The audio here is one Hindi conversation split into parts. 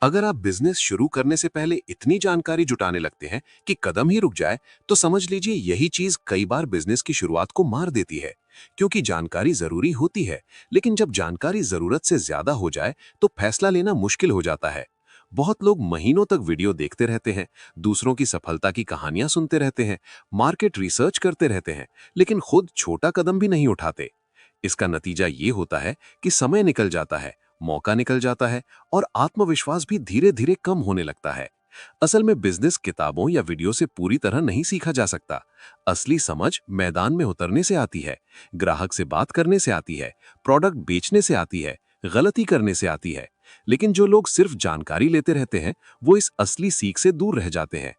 अगर आप बिजनेस शुरू करने से पहले इतनी जानकारी जुटाने लगते हैं कि कदम ही रुक जाए, तो समझ लीजिए यही चीज कई बार बिजनेस की शुरुआत को मार देती है। क्योंकि जानकारी जरूरी होती है, लेकिन जब जानकारी जरूरत से ज्यादा हो जाए तो फैसला लेना मुश्किल हो जाता है। बहुत लोग महीनों तक वीडियो देखते रहते हैं, दूसरों की सफलता की कहानियां सुनते रहते हैं, मार्केट रिसर्च करते रहते हैं, लेकिन खुद छोटा कदम भी नहीं उठाते। इसका नतीजा ये होता है कि समय निकल जाता है, मौका निकल जाता है और आत्मविश्वास भी धीरे धीरे कम होने लगता है। असल में बिजनेस किताबों या वीडियो से पूरी तरह नहीं सीखा जा सकता। असली समझ मैदान में उतरने से आती है, ग्राहक से बात करने से आती है, प्रोडक्ट बेचने से आती है, गलती करने से आती है। लेकिन जो लोग सिर्फ जानकारी लेते रहते हैं, वो इस असली सीख से दूर रह जाते हैं।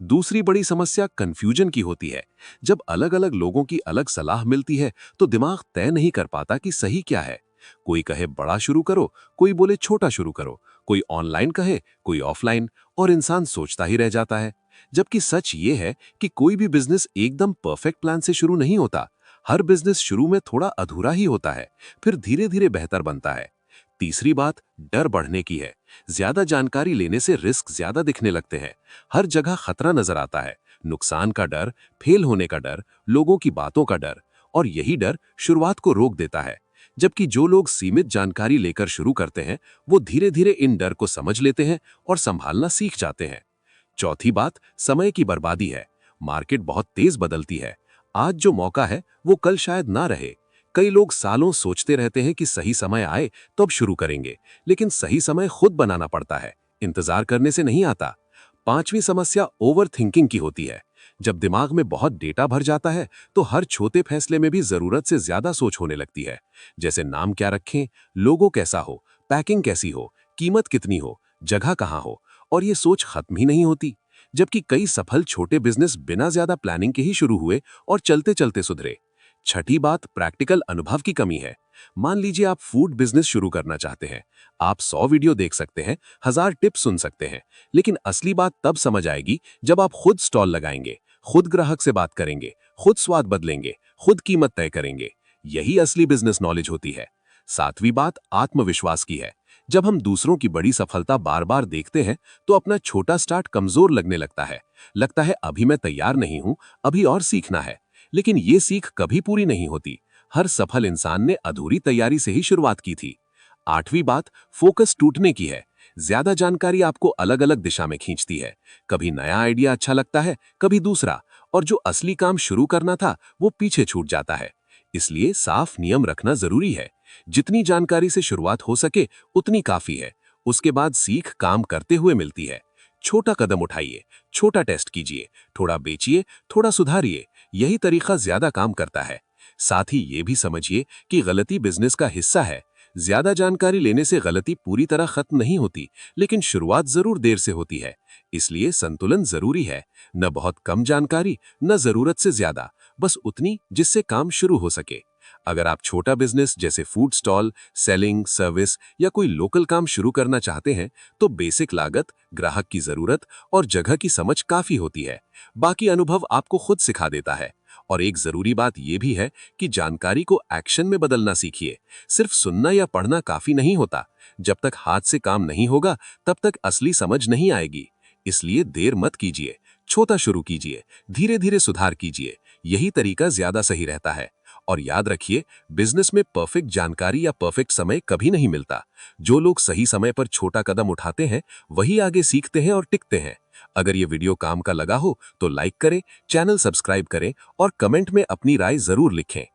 दूसरी बड़ी समस्या कंफ्यूजन की होती है। जब अलग अलग लोगों की अलग सलाह मिलती है, तो दिमाग तय नहीं कर पाता कि सही क्या है। कोई कहे बड़ा शुरू करो, कोई बोले छोटा शुरू करो, कोई ऑनलाइन कहे, कोई ऑफलाइन, और इंसान सोचता ही रह जाता है। जबकि सच ये है कि कोई भी बिजनेस एकदम परफेक्ट प्लान से शुरू नहीं होता। हर बिजनेस शुरू में थोड़ा अधूरा ही होता है, फिर धीरे धीरे बेहतर बनता है। तीसरी बात डर बढ़ने की है। ज्यादा जानकारी लेने से रिस्क ज्यादा दिखने लगते हैं। हर जगह खतरा नजर आता है, नुकसान का डर, फेल होने का डर, लोगों की बातों का डर, और यही डर शुरुआत को रोक देता है। जबकि जो लोग सीमित जानकारी लेकर शुरू करते हैं, वो धीरे धीरे इन डर को समझ लेते हैं और संभालना सीख जाते हैं। चौथी बात समय की बर्बादी है। मार्केट बहुत तेज बदलती है। आज जो मौका है वो कल शायद ना रहे। कई लोग सालों सोचते रहते हैं कि सही समय आए तो अब शुरू करेंगे, लेकिन सही समय खुद बनाना पड़ता है, इंतजार करने से नहीं आता। पांचवी समस्या ओवर थिंकिंग की होती है। जब दिमाग में बहुत डेटा भर जाता है, तो हर छोटे फैसले में भी जरूरत से ज्यादा सोच होने लगती है। जैसे नाम क्या रखें, लोगो कैसा हो, पैकिंग कैसी हो, कीमत कितनी हो, जगह कहाँ हो, और ये सोच खत्म ही नहीं होती। जबकि कई सफल छोटे बिजनेस बिना ज्यादा प्लानिंग के ही शुरू हुए और चलते चलते सुधरे। छठी बात प्रैक्टिकल अनुभव की कमी है। मान लीजिए आप फूड बिजनेस शुरू करना चाहते हैं। आप 100 वीडियो देख सकते हैं, 1000 टिप्स सुन सकते हैं, लेकिन असली बात तब समझ आएगी जब आप खुद स्टॉल लगाएंगे, खुद ग्राहक से बात करेंगे, खुद स्वाद बदलेंगे, खुद कीमत तय करेंगे। यही असली बिजनेस नॉलेज होती है। सातवीं बात आत्मविश्वास की है। जब हम दूसरों की बड़ी सफलता बार बार देखते हैं, तो अपना छोटा स्टार्ट कमजोर लगने लगता है। लगता है अभी मैं तैयार नहीं हूं, अभी और सीखना है। लेकिन ये सीख कभी पूरी नहीं होती। हर सफल इंसान ने अधूरी तैयारी से ही शुरुआत की थी। आठवीं बात फोकस टूटने की है। ज्यादा जानकारी आपको अलग अलग दिशा में खींचती है। कभी नया आइडिया अच्छा लगता है, कभी दूसरा, और जो असली काम शुरू करना था वो पीछे छूट जाता है। इसलिए साफ नियम रखना जरूरी है। जितनी जानकारी से शुरुआत हो सके उतनी काफी है। उसके बाद सीख काम करते हुए मिलती है। छोटा कदम उठाइए, छोटा टेस्ट कीजिए, थोड़ा बेचिए, थोड़ा सुधारिए। यही तरीका ज्यादा काम करता है। साथ ही ये भी समझिए कि गलती बिजनेस का हिस्सा है। ज्यादा जानकारी लेने से गलती पूरी तरह खत्म नहीं होती, लेकिन शुरुआत जरूर देर से होती है। इसलिए संतुलन जरूरी है। न बहुत कम जानकारी, न जरूरत से ज्यादा, बस उतनी जिससे काम शुरू हो सके। अगर आप छोटा बिजनेस जैसे फूड स्टॉल, सेलिंग, सर्विस या कोई लोकल काम शुरू करना चाहते हैं, तो बेसिक लागत, ग्राहक की जरूरत और जगह की समझ काफी होती है। बाकी अनुभव आपको खुद सिखा देता है। और एक जरूरी बात यह भी है कि जानकारी को एक्शन में बदलना सीखिए। सिर्फ सुनना या पढ़ना काफी नहीं होता। जब तक हाथ से काम नहीं होगा, तब तक असली समझ नहीं आएगी। इसलिए देर मत कीजिए, छोटा शुरू कीजिए, धीरे धीरे सुधार कीजिए। यही तरीका ज्यादा सही रहता है। और याद रखिए, बिजनेस में परफेक्ट जानकारी या परफेक्ट समय कभी नहीं मिलता। जो लोग सही समय पर छोटा कदम उठाते हैं, वही आगे सीखते हैं और टिकते हैं। अगर ये वीडियो काम का लगा हो तो लाइक करें, चैनल सब्सक्राइब करें और कमेंट में अपनी राय जरूर लिखें।